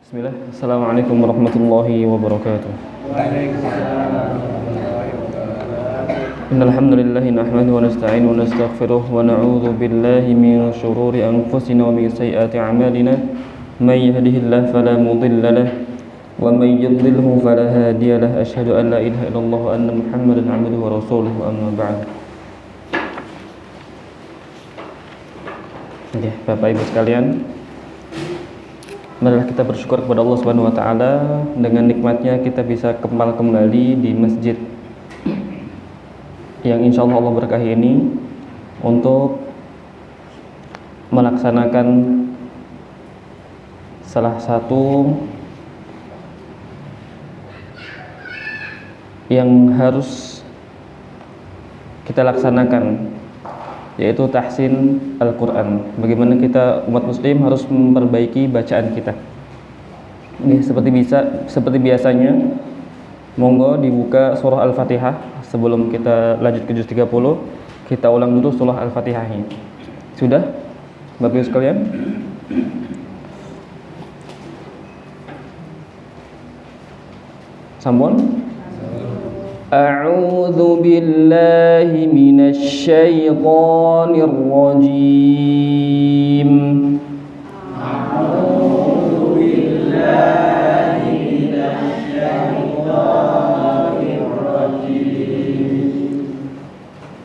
Bismillah. Assalamualaikum warahmatullahi wabarakatuh. Innal hamdalillah nahmaduhu wa nasta'inuhu wa nastaghfiruh wa na'udzu billahi min shururi anfusina wa min sayyiati a'malina. May yahdihillahu fala mudilla lahu wa may yudlilhu fala hadiya lahu. Asyhadu an la ilaha illallah wa anna Muhammadan 'abduhu wa rasuluhu, amma ba'd. Oke, Bapak Ibu sekalian, marilah kita bersyukur kepada Allah Subhanahu wa taala. Dengan nikmatnya kita bisa kembali di masjid yang insya Allah berkahi ini untuk melaksanakan salah satu yang harus kita laksanakan, yaitu tahsin Al-Quran. Bagaimana kita umat muslim harus memperbaiki bacaan kita. Ini seperti biasanya, monggo dibuka surah Al-Fatihah. Sebelum kita lanjut ke juz 30, kita ulang dulu surah Al-Fatihahnya. Sudah? Bapak Ibu sekalian? Sampun? A'udzu billahi minasy syaithanir rajim. A'udzu billahi minasy syaithanir rajim.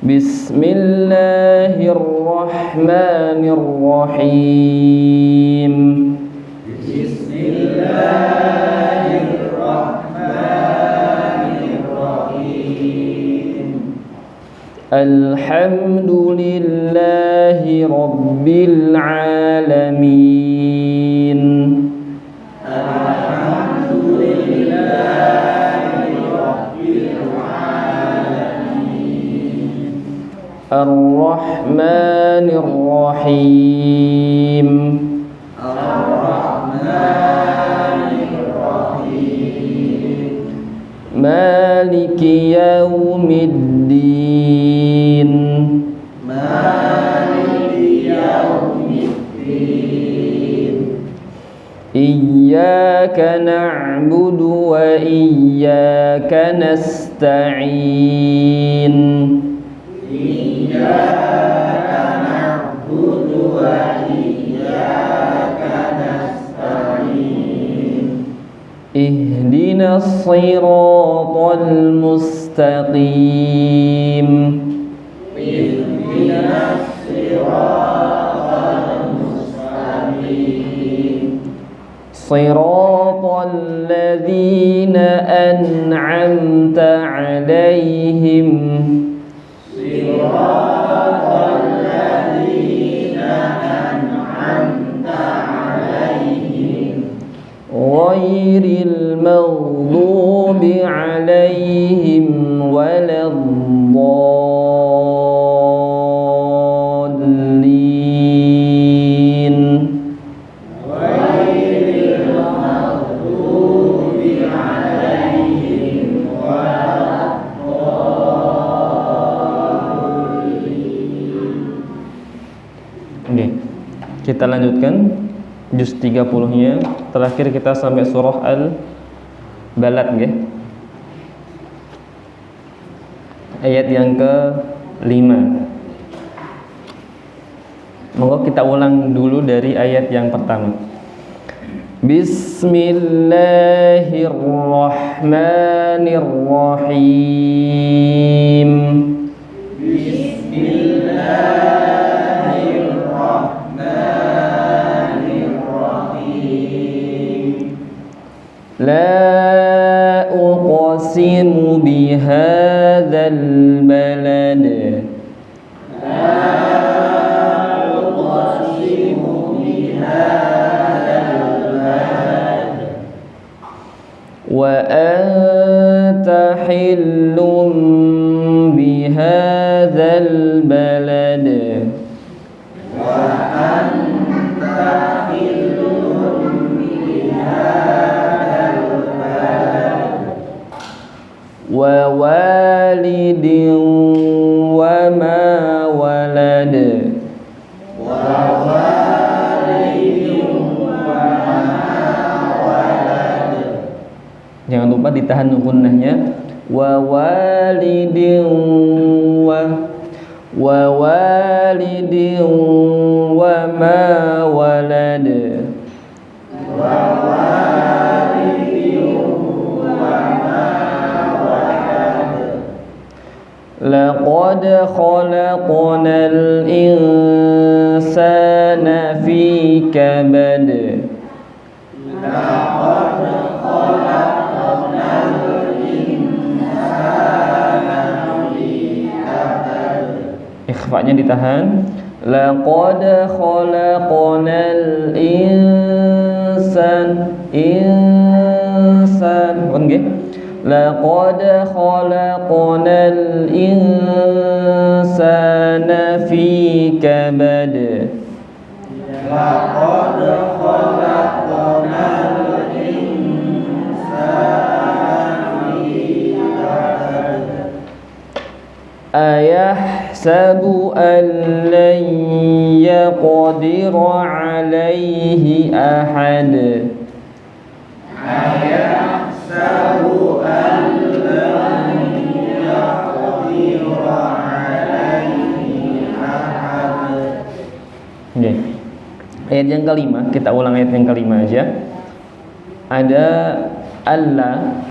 Bismillahirrahmanirrahim. Alhamdulillahi Rabbil Alamin. Alhamdulillahi Rabbil Alamin. Ar-Rahmanir Rahim. Ar-Rahmanir Rahim. Maliki Yaumiddin. Iyyaka na'budu wa iyyaka nasta'in. Iyyaka na'budu wa iyyaka nasta'in. Ihdinas siratal mustaqim. Ihdinas siratal mustaqim. Siratal ladzina an'amta 'alaihim. Siratal ladzina an'amta 'alaihim. Ghairil maghdubi 'alaihim waladdallin. Kita lanjutkan juz 30-nya. Terakhir kita sampai surah Al-Balad nggih. Ayat yang ke-5. Monggo kita ulang dulu dari ayat yang pertama. Bismillahirrahmanirrahim. La uqsimu bihadzal balad. La uqsimu bihadzal balad. Wa anta hillum bihadzal balad. Wa anta hillum bihadzal wa walidin wa ma walad. Wa walidin wa ma walad. Jangan lupa ditahan gunnahnya. Wa walidin wa walidin wa ma walad. Wa walidin wa ma walad. Laqad khalaqnal insana fi kabad. Laqad khalaqnal insana fi kabad. Ikhfa'nya ditahan. Laqad khalaqnal insan nggih. Laqad khalaqnal insana fi kabad. Laqad khalaqnal insana fi kabad. Ayahsabu an lan yaqdira alaihi ahad. Ayahsabu an lan yaqdira alaihi ahad. Okay. Ayat yang kelima, kita ulang ayat yang kelima aja. Ada Allah.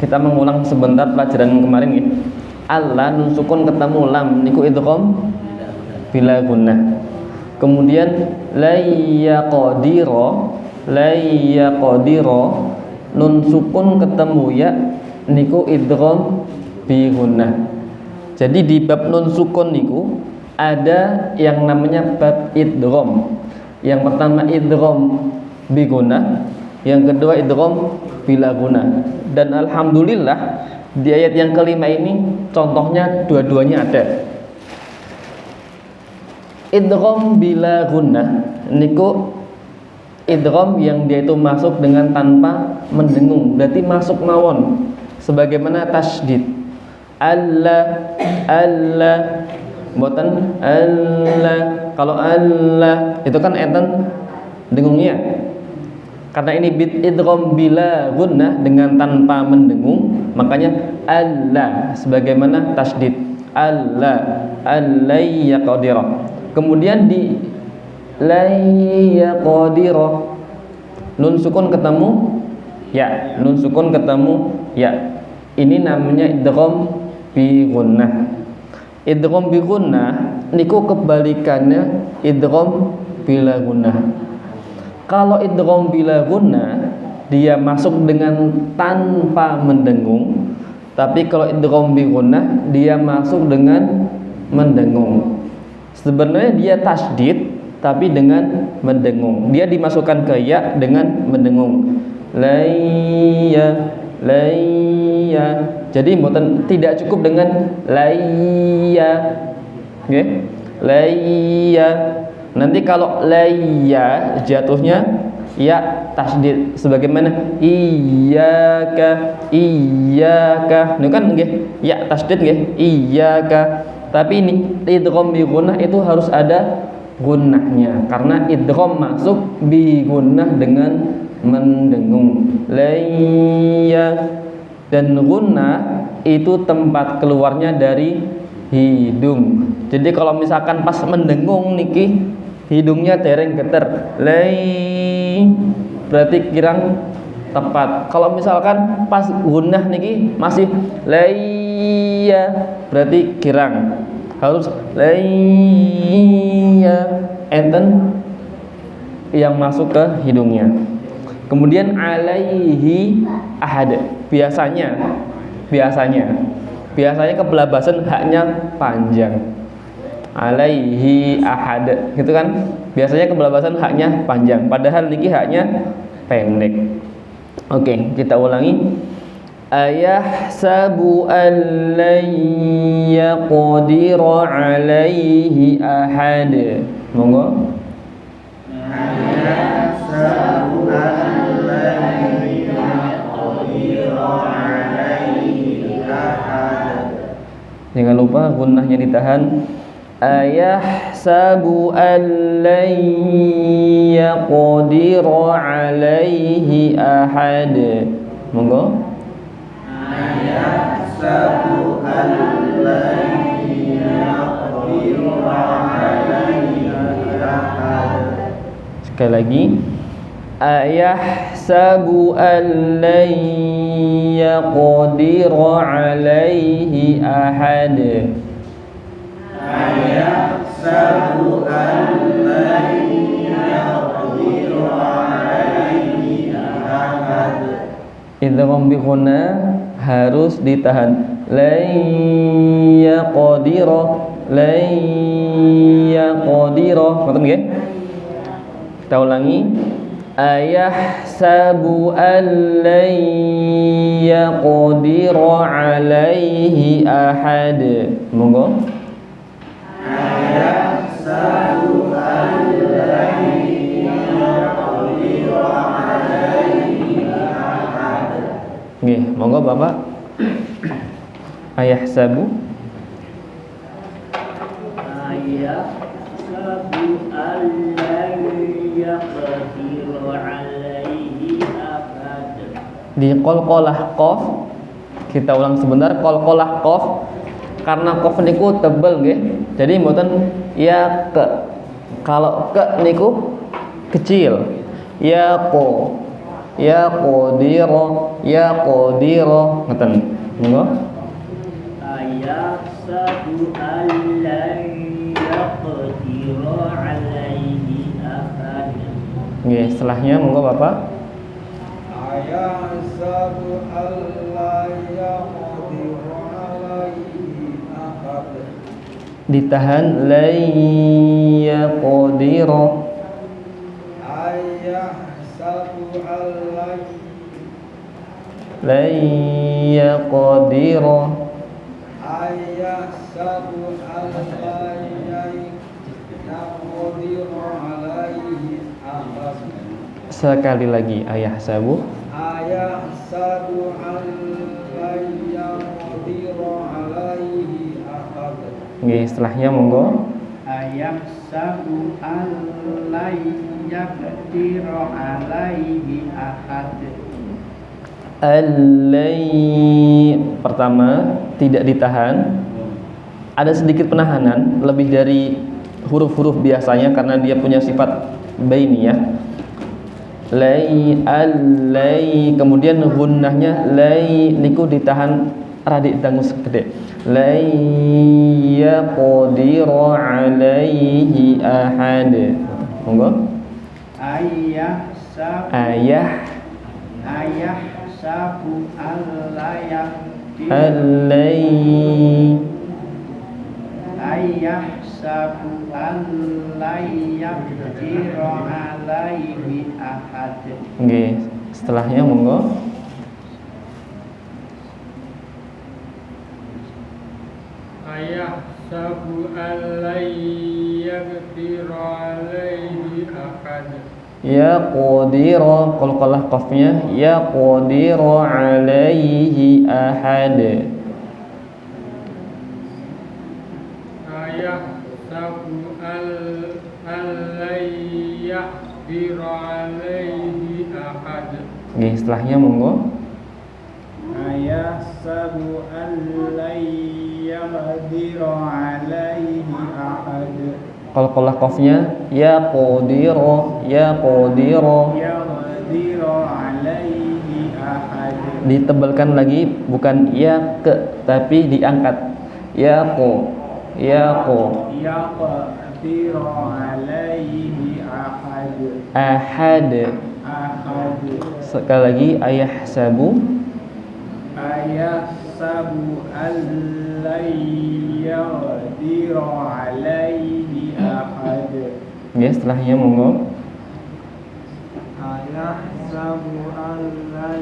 Kita mengulang sebentar pelajaran kemarin ya. Allah nun sukun ketemu lam niku idgham bila gunnah. Kemudian la yaqdira nun sukun ketemu ya niku idgham bi gunnah. Jadi di bab nun sukun niku ada yang namanya bab idgham. Yang pertama idgham bi gunnah, yang kedua idgham bila gunnah. Dan alhamdulillah di ayat yang kelima ini contohnya dua-duanya ada. Idgham bila gunnah niku idgham yang dia itu masuk dengan tanpa mendengung, berarti masuk mawon sebagaimana tasydid. Allah mboten Allah. Kalau Allah itu kan enten dengungnya. Karena ini idgham bila gunnah dengan tanpa mendengung, makanya Allah sebagaimana tasydid. Allah yaqdira. Kemudian di la yaqdira nun sukun ketemu ya, nun sukun ketemu ya. Ini namanya idgham bi gunnah. Idgham bi gunnah niku kebalikannya idgham bila gunnah. Kalau idgham bila gunnah dia masuk dengan tanpa mendengung, tapi kalau idgham bi gunnah dia masuk dengan mendengung. Sebenarnya dia tasydid tapi dengan mendengung. Dia dimasukkan ke ya dengan mendengung. Layya. Jadi tidak cukup dengan layya. Nggih. Layya. Nanti kalau layya jatuhnya ya tasydid sebagaimana iyyaka. Ini kan nggih ya tasydid nggih iyyaka. Tapi ini idgham bi gunnah itu harus ada gunnahnya karena idgham masuk bi gunnah dengan mendengung. Layya. Dan gunnah itu tempat keluarnya dari hidung. Jadi kalau misalkan pas mendengung niki hidungnya dereng geter, lay berarti kirang tepat. Kalau misalkan pas gunnah niki masih layya berarti kirang. Harus layya enten yang masuk ke hidungnya. Kemudian alaihi ahad. Biasanya kebelabasan haknya panjang. Alaihi ahad, gitu kan? Biasanya kebelabasan haknya panjang, padahal niki haknya pendek. Oke, kita ulangi. Ayahsabu an lan yaqdira alaihi ahad. Monggo. Ayahsabu an lan yaqdira alaihi ahad. Jangan lupa gunnahnya ditahan. Ayahsabu an lan yaqdira alaihi ahad. Monggo. Ayahsabu an lan yaqdiru alaihi ahad. Sekali lagi. Ayahsabu an lan yaqdiru alaihi ahad. Ayahsabu an lan yaqdiru alaihi ahad. Idgham bi ghunna harus ditahan. Lan yaqdira, lan yaqdira. Ngoten nggih? Kita ulangi. Ayahsabu an lan yaqdira alaihi ahad. Monggo. Ayahsabu an lan yaqdiru alaihi ahad. Nggih, monggo Bapak. Ayahsabu an lan yaqdiru alaihi ahad. di qalqalah qaf. Kita ulang sebentar. Qalqalah qaf karena qaf niku tebel nggih. Jadi mboten ya ke. Kalau ke niku kecil. Ya qo. Ya qadira, ya qadira. Ngoten. Monggo. Ayahsabu an lan yaqdiru alaihi ahad. Nggih, setelahnya monggo Bapak. Ayahsabu an lan yaqdiru alaihi ahad. Ditahan la yaqdira. Ayahsabu an La yaqdira. ayahsabu an lan yaqdiru alaihi ahad. Sekali lagi ayahsabu. Ayahsabu an lan yaqdiru alaihi ahad. Nggih, setelahnya monggo. Ayahsabu an lan yaqdiru alaihi ahad. Allai pertama tidak ditahan. Ada sedikit penahanan lebih dari huruf-huruf biasanya karena dia punya sifat bainiyah. Lai allai, kemudian gunnahnya lai niku ditahan radik dangus gede. Lai yaqdiru alaihi ahad. Monggo. Ayahsabu an la yaqdiru allai. Ayahsabu an la yaqdiru alaihi ahad. Nggih, setelahnya monggo. Ayahsabu an la yaqdiru alaihi ahad. Ya qadira, qalqalah qafnya ya qadira alaihi ahad. Ayahsabu an la yaqdiru alaihi ahad. Nggih, setelahnya monggo. Ayahsabu an la yaqdiru alaihi ahad. Qalqalah qafnya ya qadira, ya qadira. Yaqdiru alaihi ahad. Ditebalkan lagi, bukan ya ke tapi diangkat. Ya qo, ya qo. Yaqdiru alaihi ahad. Ahad. Ahad. Sekali lagi ayahsabu. Ayahsabu an la yaqdiru alaihi ahad. Nggih, setelahnya monggo. Ayahsabu an la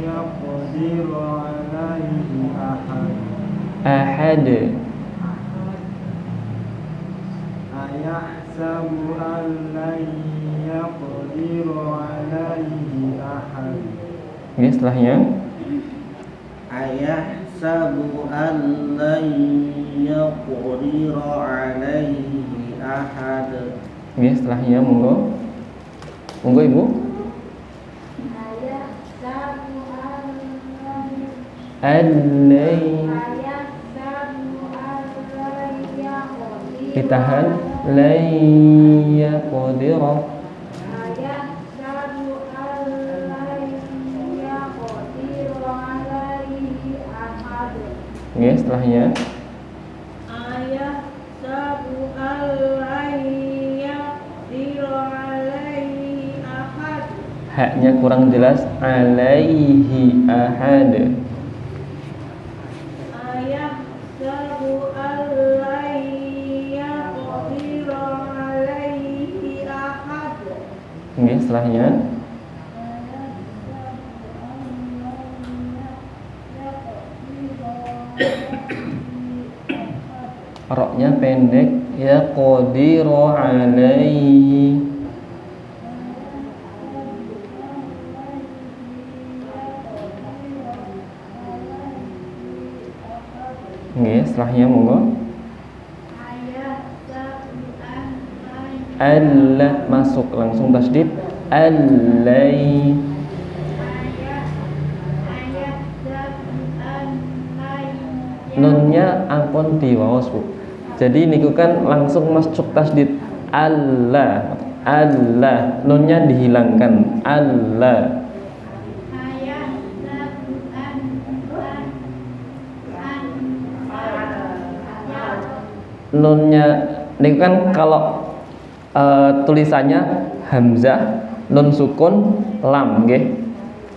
yaqdiru alaihi ahad. Ahad. Ayahsabu an la yaqdiru alaihi ahad. Nggih, setelahnya. Ayahsabu an lan yaqdiru alaihi ahad. Nggih, setelahnya monggo. Monggo Ibu. Ayahsabu an Allai ditahan lai yaqdira. Oke, setelahnya haknya kurang jelas. Alaihi ahad. Oke, setelahnya roknya pendek. Yaqdiru alaihi. Oke, setelahnya monggo. Allah masuk langsung tasdid. Allai. Nunnya ampun diwaos Bu. Jadi niku kan langsung masuk tasdid. Allah, Allah. Nunnya dihilangkan. Allah. Nunnya niku kan kalau tulisannya hamzah, nun sukun, lam nggih.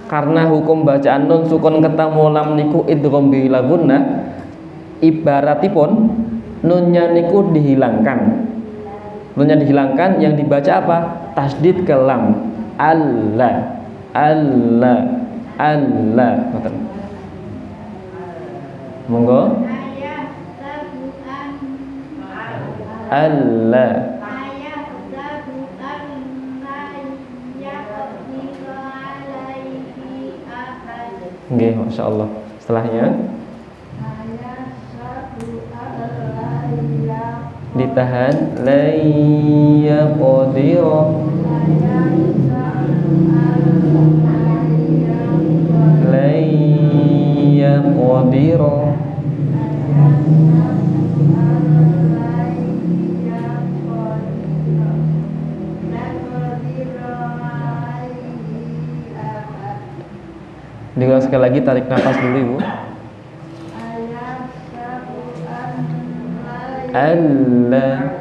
Karena hukum bacaan nun sukun ketemu lam niku idgham bi gunnah, ibaratipun nunnya niku dihilangkan. Nunnya dihilangkan, yang dibaca apa? Tasdid ke lam. Allah, Allah, Allah. Monggo. Allah. Oke, Masya Allah. Setelahnya ditahan layaqdira. Layaqdira. Diulang sekali lagi, tarik nafas dulu Ibu. Allah.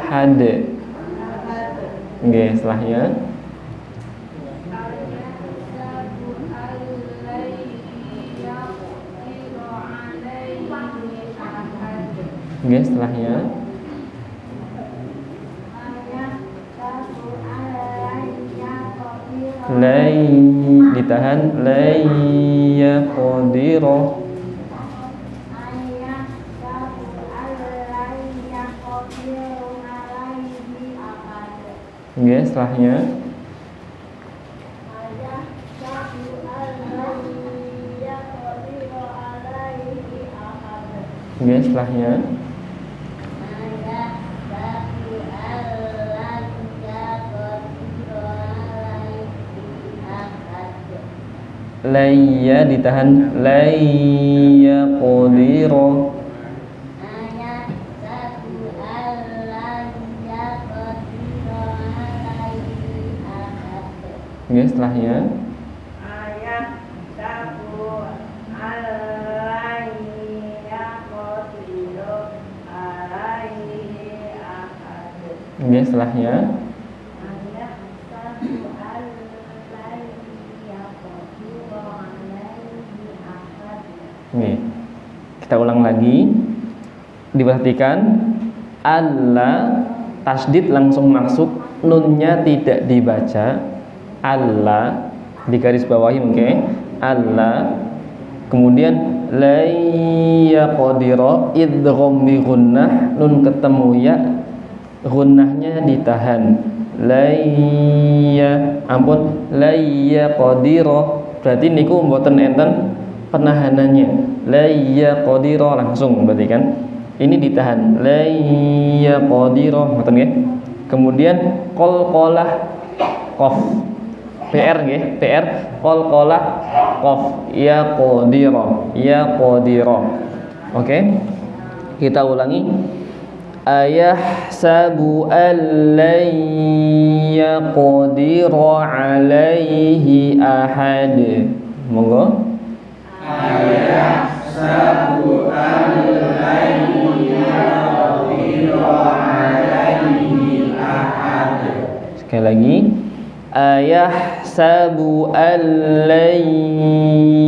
Had. Oke, setelahnya oke, setelahnya lay ditahan layaqdira. Oke, setelahnya oke, setelahnya layya ditahan layaqdira. Oke, setelahnya oke, setelahnya oke, kita ulang lagi. Diperhatikan, Allah tasdid langsung masuk, nunnya tidak dibaca. Allah di garis bawahi, oke. Allah. Kemudian layaqdira idgham bi gunnah, nun ketemu ya, gunnahnya ditahan. Layaqdira. Berarti niku mboten enten penahanannya. Layaqdira langsung berarti kan. Ini ditahan. La yaqdira, ngoten nggih. Kemudian qalqalah qaf. PR nggih, PR qalqalah qaf yaqdira. Oke. Kita ulangi. Ayahsabu an lan yaqdira alaihi ahad. Monggo. Ayahsabu an lan yaqdira alaihi ahad. Sekali lagi. Ayahsabu an lan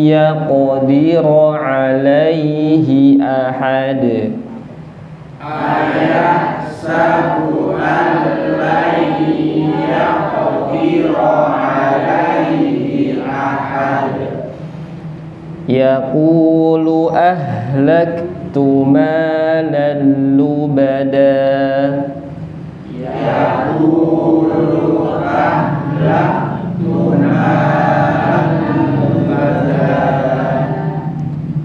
yaqdira alaihi ahad. Ayahsabu an lan yaqdira alaihi ahad. Yaqulu ahlaktu malan lubada. Yaqulu ahlaktu malan lubada.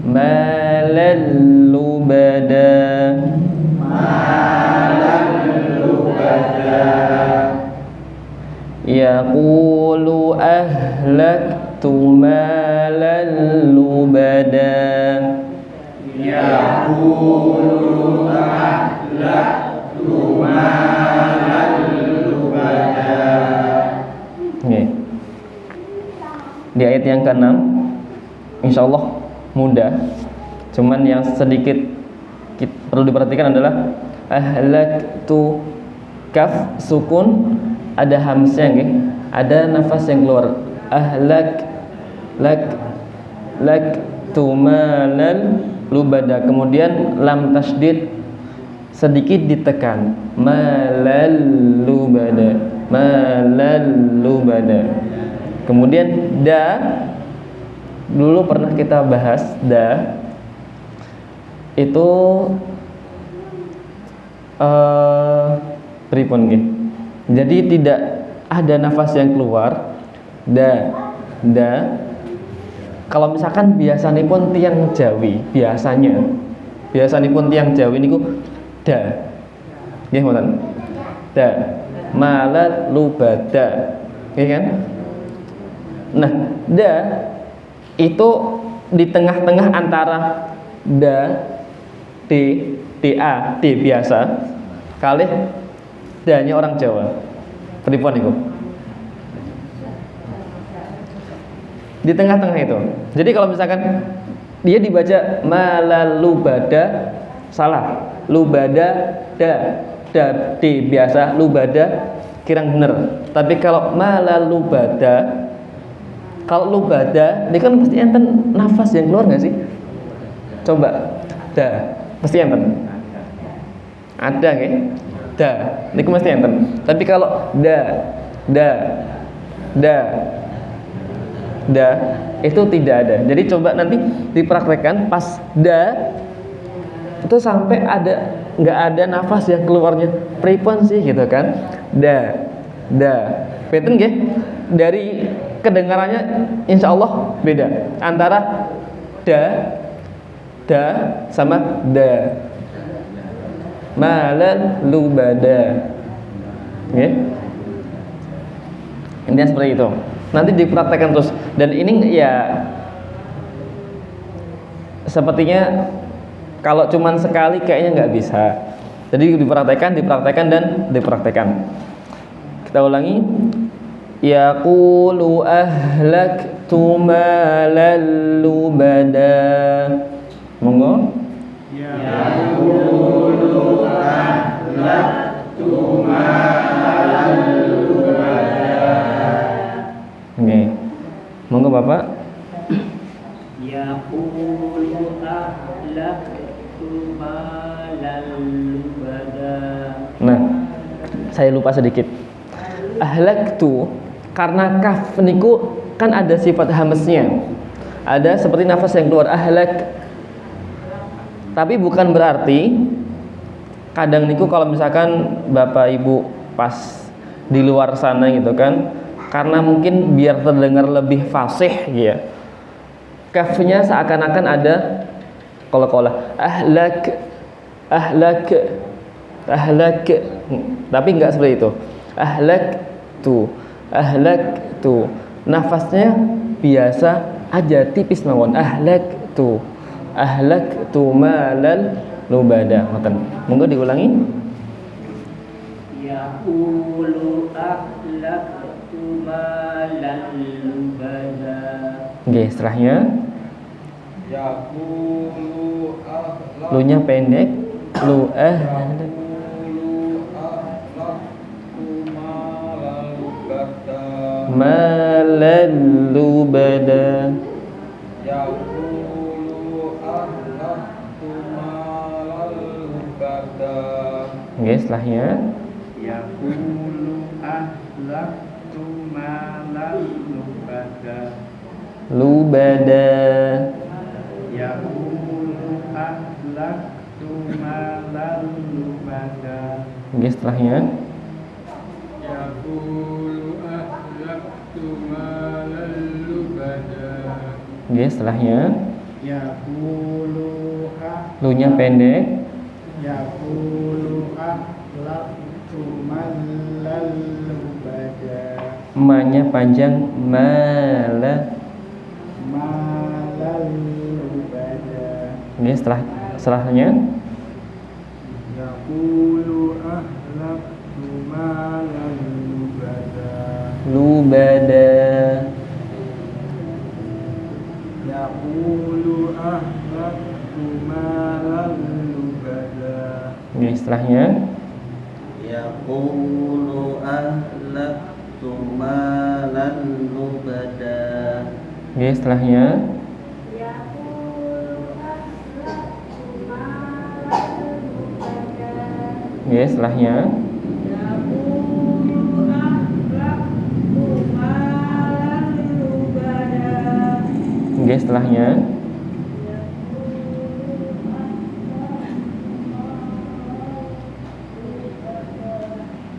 Malan lubada. Malan lubada. Yaqulu ahlaktu malan lubada. Yaqulu ahlaktu malan lubada. Oke. Di ayat yang ke-6 insyaallah mudah. Cuman yang sedikit perlu diperhatikan adalah ahlaktu, kaf sukun, ada hamzah nggih, ada nafas yang keluar. Ahlak tumalan lubada. Kemudian lam tasdid sedikit ditekan. Malal lubada. Kemudian da, dulu pernah kita bahas da itu pripun nggih. Jadi tidak ada nafas yang keluar. Da. Kalau misalkan biasanipun tiang Jawi, biasanipun tiang Jawi niku da. Nggih mboten? Da. Malat lubada. Nggih kan? Nah, da itu di tengah-tengah antara da, d, da, d biasa kalih da-nya orang Jawa. Pripun niku? Di tengah-tengah itu. Jadi kalau misalkan dia dibaca malalubada, salah. Lubada da d biasa, lubada kirang bener. Tapi kalau malalubada, kalau lubada ini kan pasti enten nafas yang keluar nggak sih? Coba da, pasti enten. Ada nggih? Da, ini mesti enten. Tapi kalau da itu tidak ada. Jadi coba nanti dipraktekkan pas da itu sampai nggak ada nafas yang keluarnya. Pripun sih gitu kan? Da. Beten nggih? Dari kedengarannya insya Allah beda antara da sama da. Malal lubada. Nggih. Intinya seperti itu. Nanti dipraktekkan terus. Dan ini ya sepertinya kalau cuman sekali kayaknya nggak bisa. Jadi dipraktekkan dan dipraktekkan. Kita ulangi. Yaqulu ahlaktu malal lubada. Monggo. Yaqulu ahlaktu malan lubada. Oke. Monggo Bapak. Yaqulu ahlaktu malan lubada. Nah, saya lupa sedikit. Ahlaktu karena kaf niku kan ada sifat hamznya. Ada seperti nafas yang keluar ahlak. Tapi bukan berarti kadang niku kalau misalkan Bapak Ibu pas di luar sana gitu kan, karena mungkin biar terdengar lebih fasih ya. Kafnya seakan-akan ada qalqalah. ahlak, ahlak, tapi enggak seperti itu. Ahlak tu, nafasnya biasa aja, tipis mawon. Ahlak tu malan lubada. Ngoten. Monggo diulangi. Yaqulu ahlaktu malan lubada. Nggih, setelahnya Yaqulu ahlak lu-nya pendek, lu Yaqulu ahlaktu malan lubada malan lubada. Yaqulu ahlaktu malan lubada Nggih, setelahnya Yaqulu ahlaktu malan lubada. lubada. Yaqulu ahlaktu malan lubada. Nggih, setelahnya Yaqulu ahlaktu malan lubada nggih, setelahnya Yaqulu lu-nya pendek, Yaqulu ahlaktu malan lubada. ma-nya panjang, mala. Malan lubada. Nggih, setelahnya Yaqulu ahlaktu malan lubada. lubada. Yaqulu ahlaktu malan lubada. Nggih, setelahnya Yaqulu ahlaktu malan lubada nggih, setelahnya nggih, setelahnya nggih, setelahnya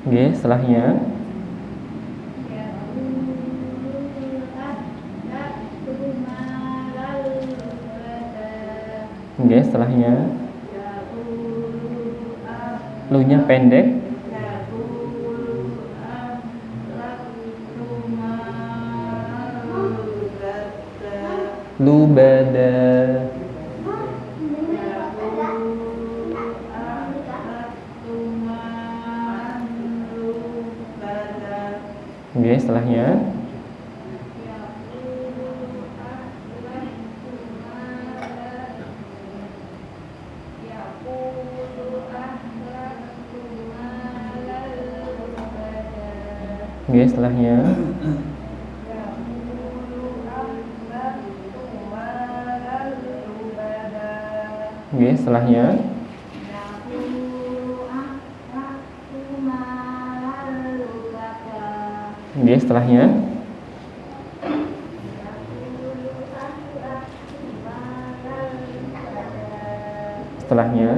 nggih, setelahnya nggih, setelahnya lu-nya pendek, lubada. Nggih, setelahnya nggih, setelahnya nggih, setelahnya nggih, setelahnya setelahnya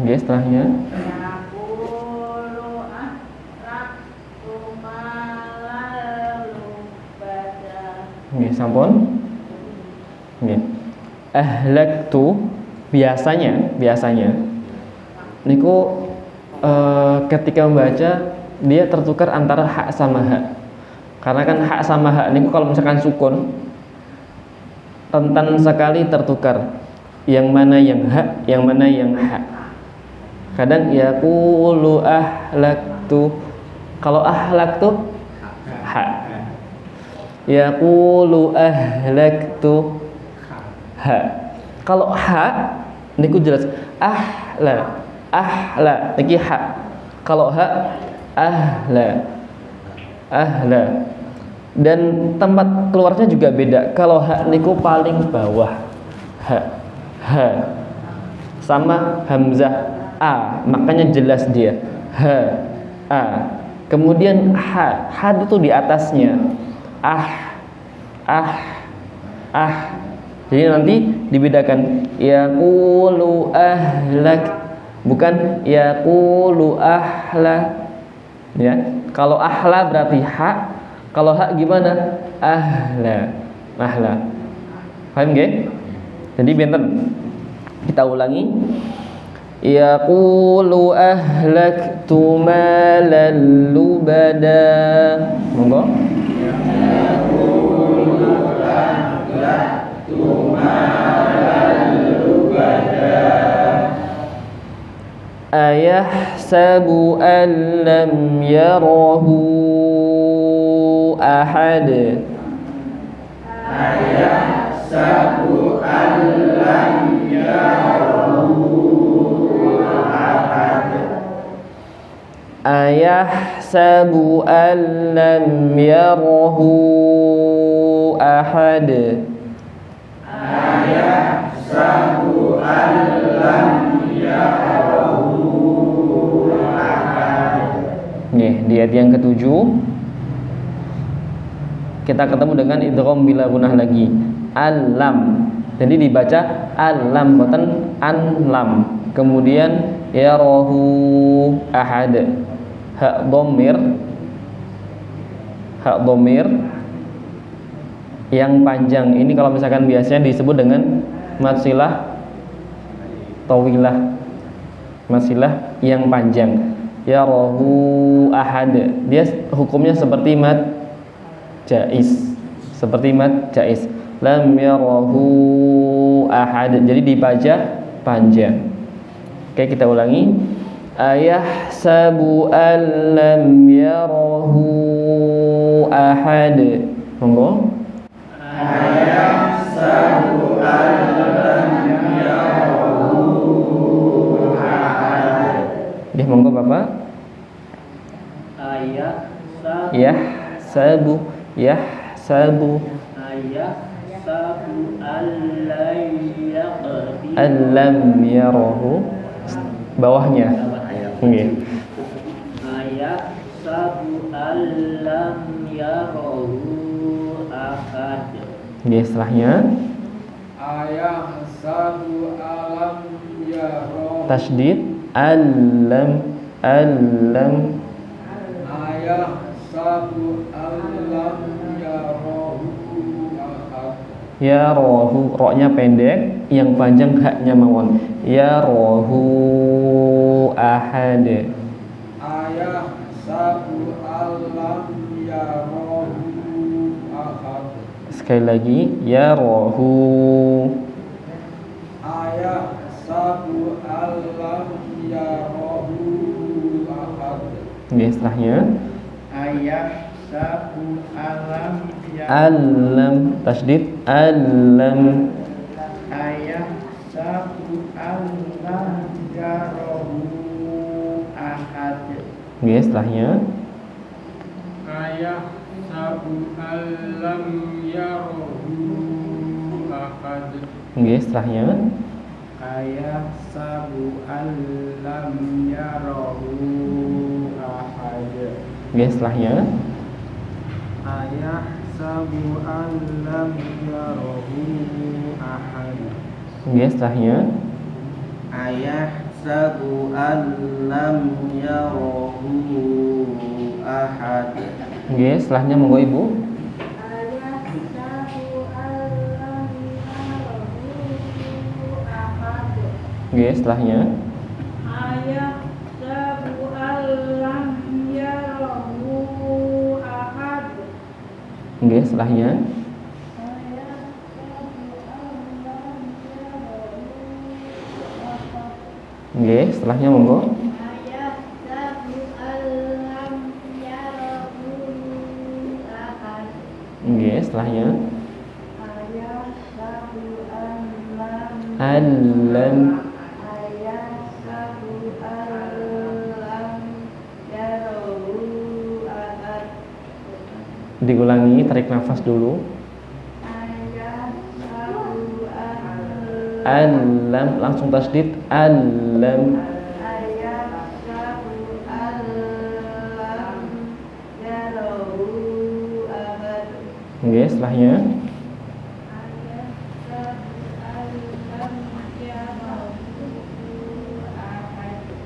nggih, setelahnya nggih, sampun nggih. Ahlaktu biasanya niku ketika membaca dia tertukar antara hak sama hak. Karena kan hak sama hak niku kalau misalkan sukun rentan sekali tertukar. Yang mana yang hak, yang mana yang hak. Kadang yaqulu ahlaktu, kalau ahlaktu hak. Yaqulu ahlaktu hak. Kalau hak niku jelas ahla niki hak. Kalau hak ahla dan tempat keluarnya juga beda. Kalau hak niku paling bawah, ha sama hamzah a, makanya jelas dia a. Kemudian ha itu di atasnya jadi nanti dibedakan yaqulu ahlak, bukan yaqulu ahla ya. Kalau ahla berarti hak, kalau hak gimana? Ahla. ahla. Paham nggih? Jadi benten. Kita ulangi. Yaqulu ahlaktu malan lubada. Monggo. Ayahsabu an lam yarahu ahad. Ayahsabu an lam yarahu ahad. Ayahsabu an lam yarahu ahad. Ayahsabu an lam yarahu ahad. Nih, di ayat yang ketujuh kita ketemu dengan idgham bila gunnah lagi. Alam. Jadi dibaca alam boten anlam. Kemudian yarahu ahad. Hak dhamir yang panjang. Ini kalau misalkan biasanya disebut dengan mad silah tawilah. Mad silah yang panjang. Yarahu ahad. Dia hukumnya seperti mad jaiz. Seperti mad jaiz. Lam yarahu ahad. Jadi dibaca panjang. Oke, kita ulangi. Ayahsabu an lam yarahu ahad. Monggo. Ayahsabu an lam yarahu ahad. Nggih, monggo Bapak. Ayahsabu Yahsabu Ayahsabu an lam yaqdir. alam yarahu bawahnya. Nggih. Ayahsabu an lam yarahu ahad. Nggih, setelahnya Ayahsabu alam yarahu. tasydid alam Ayahsabu alam yarahu ahad. yarahu, roknya pendek, yang panjang haknya mawon. Yarahu ahad. Ayahsabu alam yarahu ahad. Sekali lagi, yarahu. Ayahsabu alam yarahu ahad. Nggih, setelahnya Ayahsabu alam alam tasydid alam. Ayahsabu alam yarahu ahad. Nggih, setelahnya Ayahsabu alam yarahu ahad. nggih, setelahnya Ayahsabu alam yarahu ahad. nggih, setelahnya Ayahsabu an lam yarahu ahad. nggih, setelahnya Ayahsabu an lam yarahu ahad. nggih, setelahnya monggo Ibu. Nggih, setelahnya Ayahsabu an lam yarahu ahad. nggih, setelahnya nggih, setelahnya monggo. Ayahsabu an lam yarahu ahad. Nggih, setelahnya Ayahsabu an lam alam. Ayahsabu an lam yarahu ahad. Diulangi, tarik nafas dulu. Ayahsabu an Alam, langsung tasydid alam. Ayahsabu an lam yarahu ahad. Nggih, setelahnya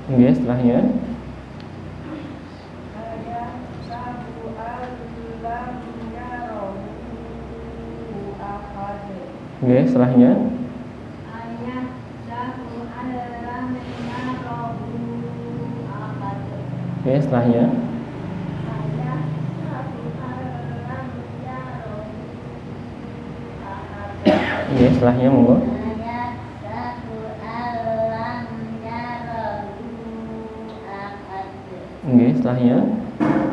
nggih, setelahnya Oke, setelahnya ayah satu alam yarohu ahad. oke, setelahnya Ayah satu alam yarohu ahad. oke, setelahnya monggo. Ayah satu alam yarohu ahad. Oke, setelahnya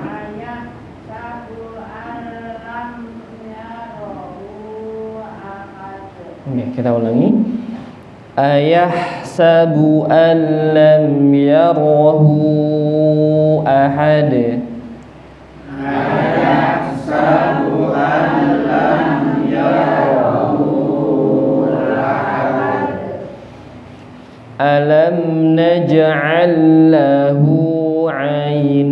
Ayah satu alam yarohu ahad. oke, kita ulangi. Ayahsabu an lam yarahu ahad. Ayahsabu an lam yarahu ahad. Alam naj'al lahu 'ainain.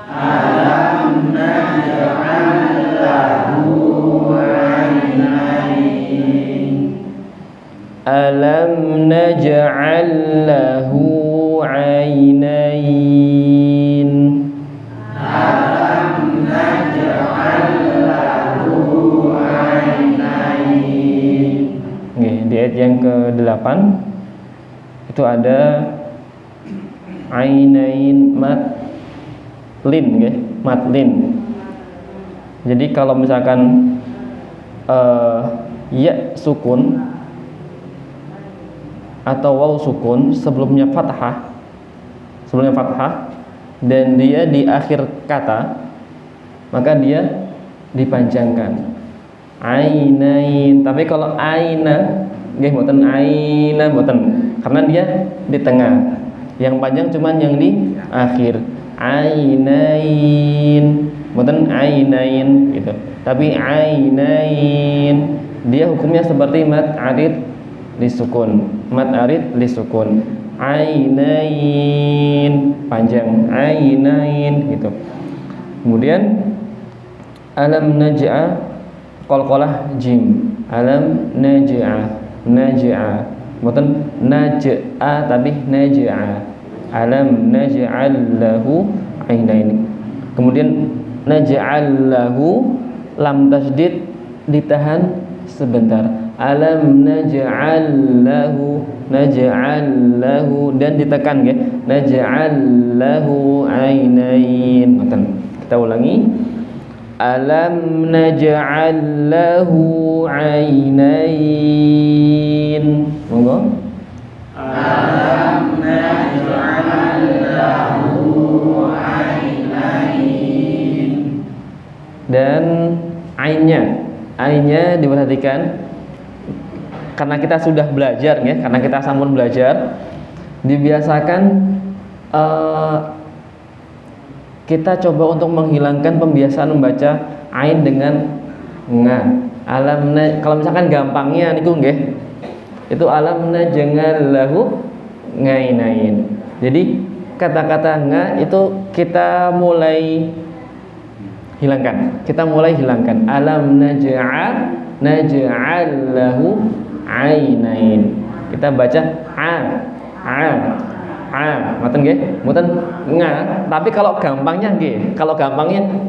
Alam naj'al lahu 'ainain. Alam naj'al lahu 'ainain. Alam naj'al lahu 'ainain. Oke, di ayat yang ke-8 itu ada ainain matlin, nggih, matlin. Jadi kalau misalkan ya sukun atau waw sukun sebelumnya fathah dan dia di akhir kata, maka dia dipanjangkan. Ainain. Tapi kalau aina nggih mboten aina mboten, karena dia di tengah. Yang panjang cuman yang di akhir. Ainain. Mboten ainain gitu. Tapi ainain. Dia hukumnya seperti mad arid lisukun. Mad arid lisukun. Ainain panjang. Ainain gitu. Kemudian alam naj'a qalqalah jim. Alam naj'a mboten naj'a tapi naj'a. Alam naj'al lahu ainain. Kemudian naj'al lahu lam tasydid ditahan sebentar. Alam naj'al lahu dan ditekan nggih. Naj'al lahu ainain. Mboten. Kita ulangi. Alam naj'al lahu 'ainain. Monggo. Alam naj'al lahu 'ainain. Dan ainnya diperhatikan karena kita sudah belajar ya, karena kita sampun belajar, dibiasakan kita coba untuk menghilangkan pembiasaan membaca ain dengan nga. Kalau misalkan gampangnya niku nggih, itu alam naj'al lahu ngainain. Jadi kata-kata nga itu kita mulai hilangkan. Alam naj'al lahu ainain. Kita baca ngoten nggih, mboten nga. Tapi kalau gampangnya nggih,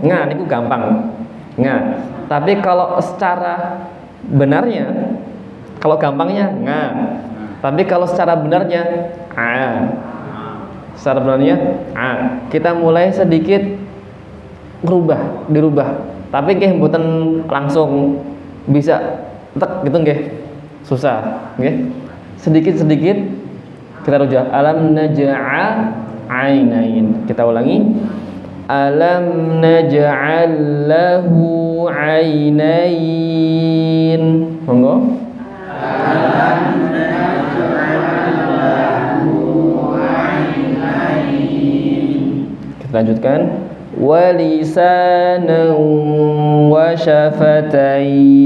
nga niku gampang. Nga. Tapi kalau secara benarnya, kalau gampangnya nga. Tapi kalau secara benarnya kita mulai sedikit dirubah. Tapi nggih mboten langsung bisa tek gitu nggih. Susah, nggih. Sedikit-sedikit kita rujak. Alam naj'a ainain. Kita ulangi. Alam naj'al lahu ainain. Monggo. Alam naj'al lahu ainain. Kita lanjutkan. Wa lisanan wa syafatain.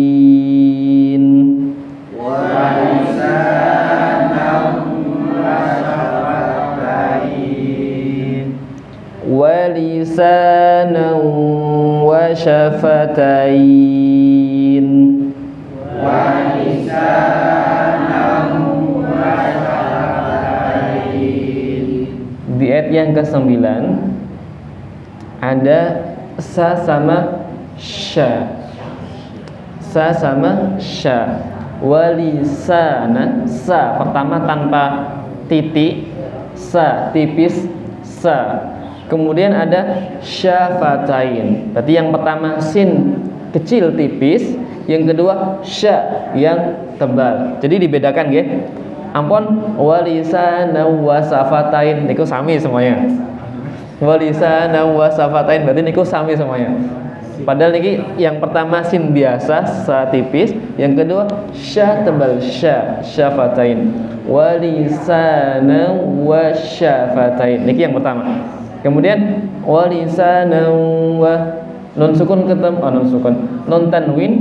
Wa lisanan wa syafatain. Wa lisanan wa syafatain. Wa lisanan wa syafatain. Di ayat yang ke-9 ada sa sama sya. sa sama sya. Walisana, sa pertama tanpa titik, sa tipis, sa. Kemudian ada syafatain. Berarti yang pertama sin kecil tipis, yang kedua sya yang tebal. Jadi dibedakan nggih. Ampun, walisana wa safatain niku sami semuanya. Walisana wa safatain berarti niku sami semuanya. Padahal niki yang pertama sin biasa sa tipis, yang kedua sya tebal sya syafatain. Walisana wa syafatain niki yang pertama. Kemudian walisana wa nun sukun ketemu nun sukun nun tanwin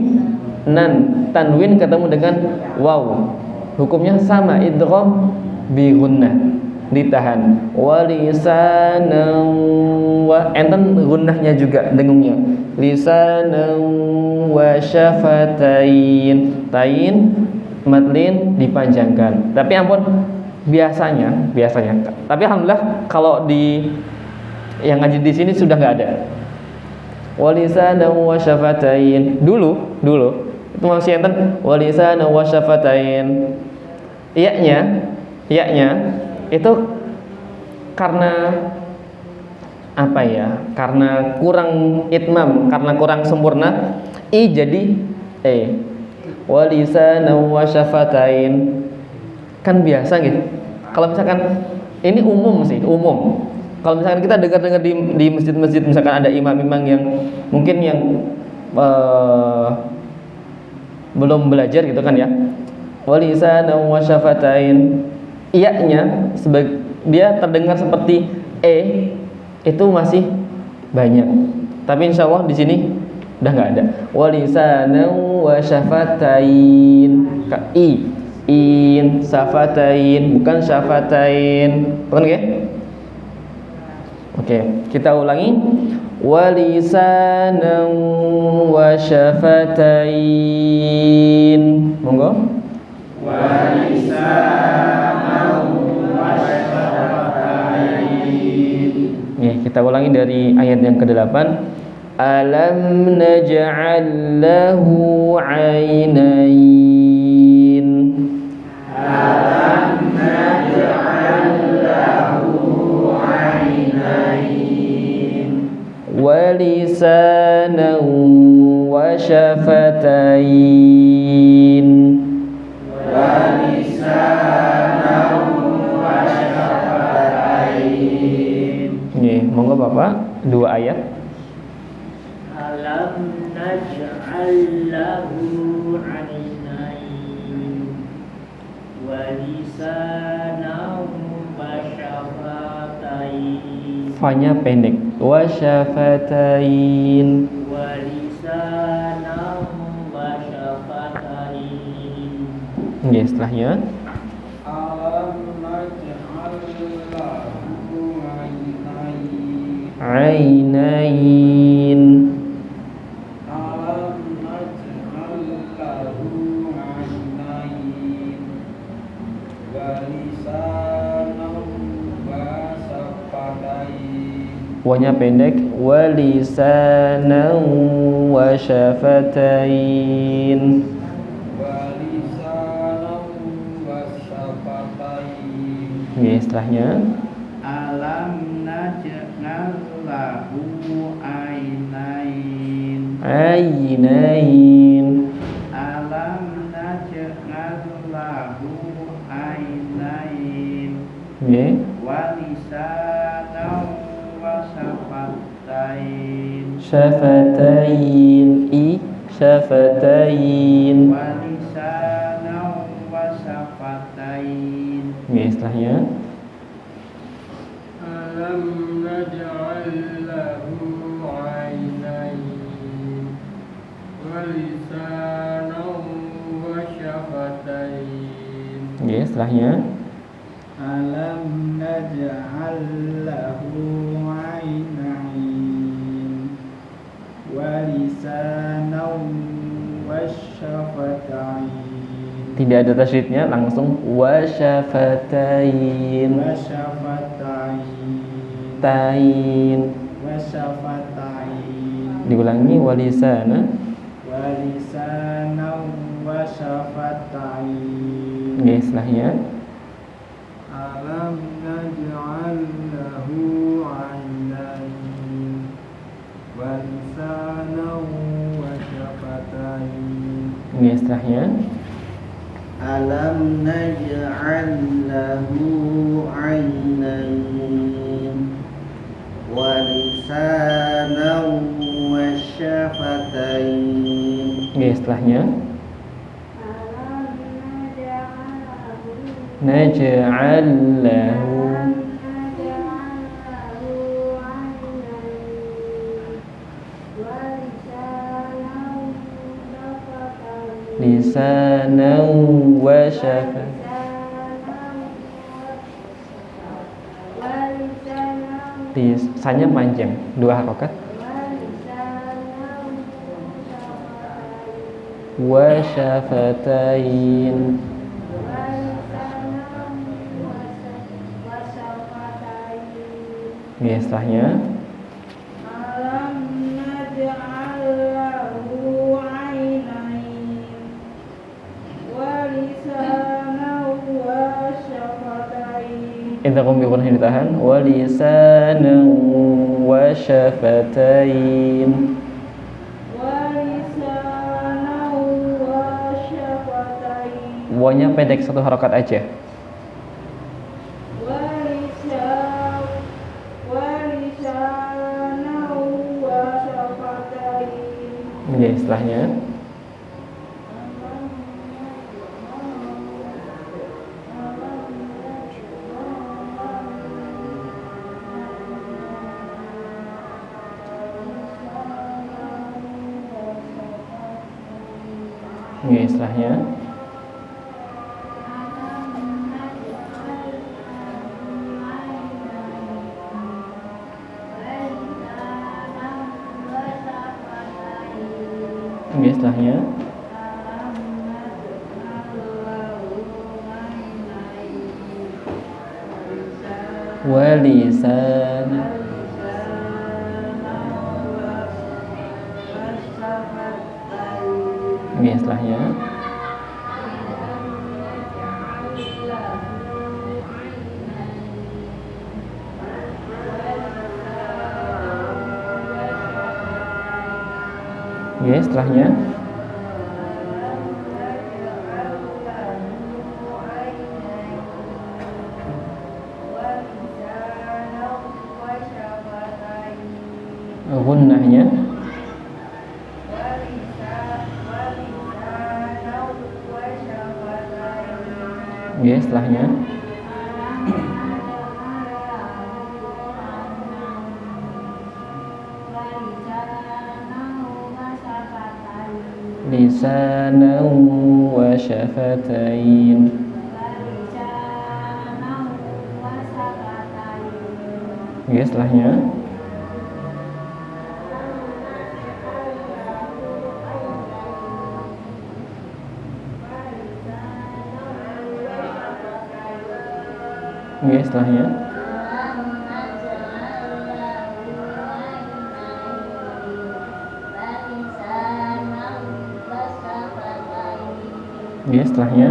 tanwin ketemu dengan waw. Hukumnya sama idgham bi gunnah ditahan. Walisanan wa enten gunnahnya juga dengungnya. Lisanan wa syafatain. Tain madlin dipanjangkan. Tapi ampun biasanya. Tapi alhamdulillah kalau di yang ngaji di sini sudah nggak ada. Walisanan wa syafatain. Dulu itu masih enten walisanan wa syafatain. Iya-nya itu karena apa ya? Karena kurang itmam, karena kurang sempurna, i jadi e. Walisanan wa syafatain. Kan biasa gitu. Kalau misalkan ini umum. Kalau misalkan kita dengar di masjid-masjid misalkan ada imam-imam yang mungkin yang belum belajar gitu kan ya. Walisanan wa syafatain. Iya-nya dia terdengar seperti e itu masih banyak. Tapi insya Allah di sini udah nggak ada. Walisanan wa syafatain. In syafatain bukan syafatain. Bukan nggih? Oke, kita ulangi. Walisanan wa syafatain. Monggo. Walisanan wa syafatain. Kita ulangi dari ayat yang ke-8. Alam naj'al lahu 'ainain. Alam naj'al lahu 'ainain. Wa lisanan wa syafatain. Wa lisanan wa syafatain. Monggo Bapak, 2 ayat. Alam naj'al lahu 'ainain wa lisanan wa syafatain. Fa-nya pendek. Wa syafatain. Wa lisanan wa syafatain. Setelahnya Alam naj'al lahu 'ainain. ainain. Alam naj'al lahu 'ainain. Wa lisanan wa syafatain. Wa-nya pendek. Wa lisanan wa syafatain. Wa lisanan wa syafatain. Setelahnya Alam naj'al lahu 'ainain. ainain. Alam naj'al lahu 'ainain. Wa lisanan wa syafatain. Syafatain. Syafatain. Wa lisanan wa syafatain. Setelahnya Alam naj'al lahu 'ainain wa lisanan wa syafatain. Setelahnya Alam naj'al lahu 'ainain wa lisanan wa syafatain. tidak ada tasydidnya, langsung wa syafatain. Wa syafatain. Tain. Wa syafatain. Diulangi. Walisana walisanan wa syafatain. Nggih, istilahnya. Alam naj'al lahu 'ainain wa lisanan wa syafatain. Nggih, istilahnya. Alam naj'al lahu 'ainain wa lisanan wa syafatain. Nggih, istilahnya. Alam naj'al Naj'al lahu lisanan wa syafatain. Lisannya panjang, 2 harokat. Wa syafatain. Nggih, istilahnya. Alam naj'al lahu 'ainain wa lisanan wa syafatain. Idgham bi qunah ditahan. Wa lisanan wa syafatain. Wa lisanan wa syafatain. Wa-nya pendek 1 harokat aja. Wa lisanan wa syafatain. Nggih, istilahnya. Nggih, istilahnya. Nggih, istilahnya. Wa lisan. Nggih, istilahnya. Nggih, setelahnya. Gunnahnya. Nggih, setelahnya. Lisanan wa syafatain. Nggih, setelahnya. Nggih, setelahnya. Nggih, setelahnya.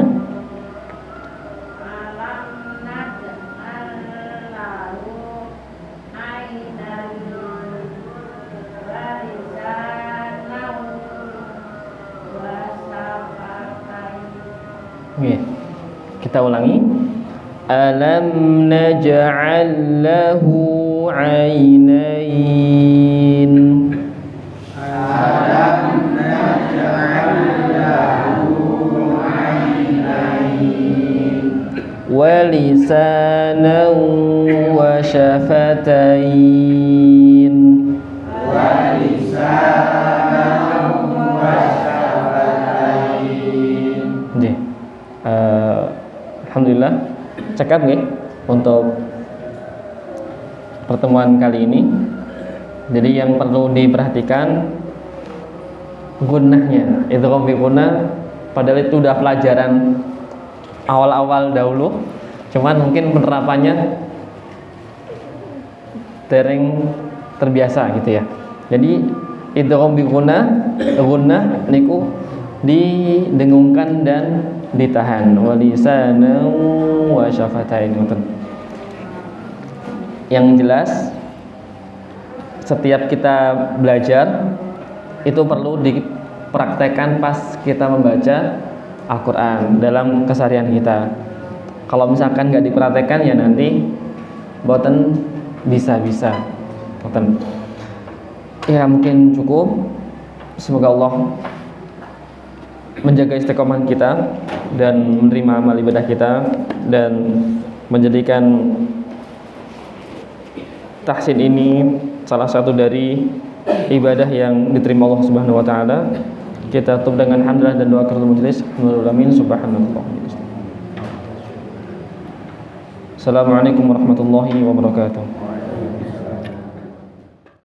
Nggih. Kita ulangi. Alam naj'al lahu 'ainain. Alam naj'al lahu 'ainain Wa lisanan wa syafatain. wa lisanan wa syafatain. Nggih. Alhamdulillah cekap nggih untuk pertemuan kali ini. Jadi yang perlu diperhatikan gunnahnya. Idgham bi gunnah, padahal itu udah pelajaran awal-awal dahulu. Cuman mungkin penerapannya dereng terbiasa gitu ya. Jadi Idgham bi gunnah niku didengungkan dan ditahan. Wa lisanan wa syafatain. Yang jelas setiap kita belajar itu perlu dipraktekkan pas kita membaca Al-Quran dalam keseharian kita. Kalau misalkan nggak dipraktekkan ya nanti boten bisa. Boten. Ya mungkin cukup. Semoga Allah menjaga istiqomah kita dan menerima amal ibadah kita dan menjadikan tahsin ini salah satu dari ibadah yang diterima Allah Subhanahu wa taala. Kita tutup dengan hamdalah dan doa kafaratul majelis. Amin subhanallah. Assalamualaikum warahmatullahi wabarakatuh.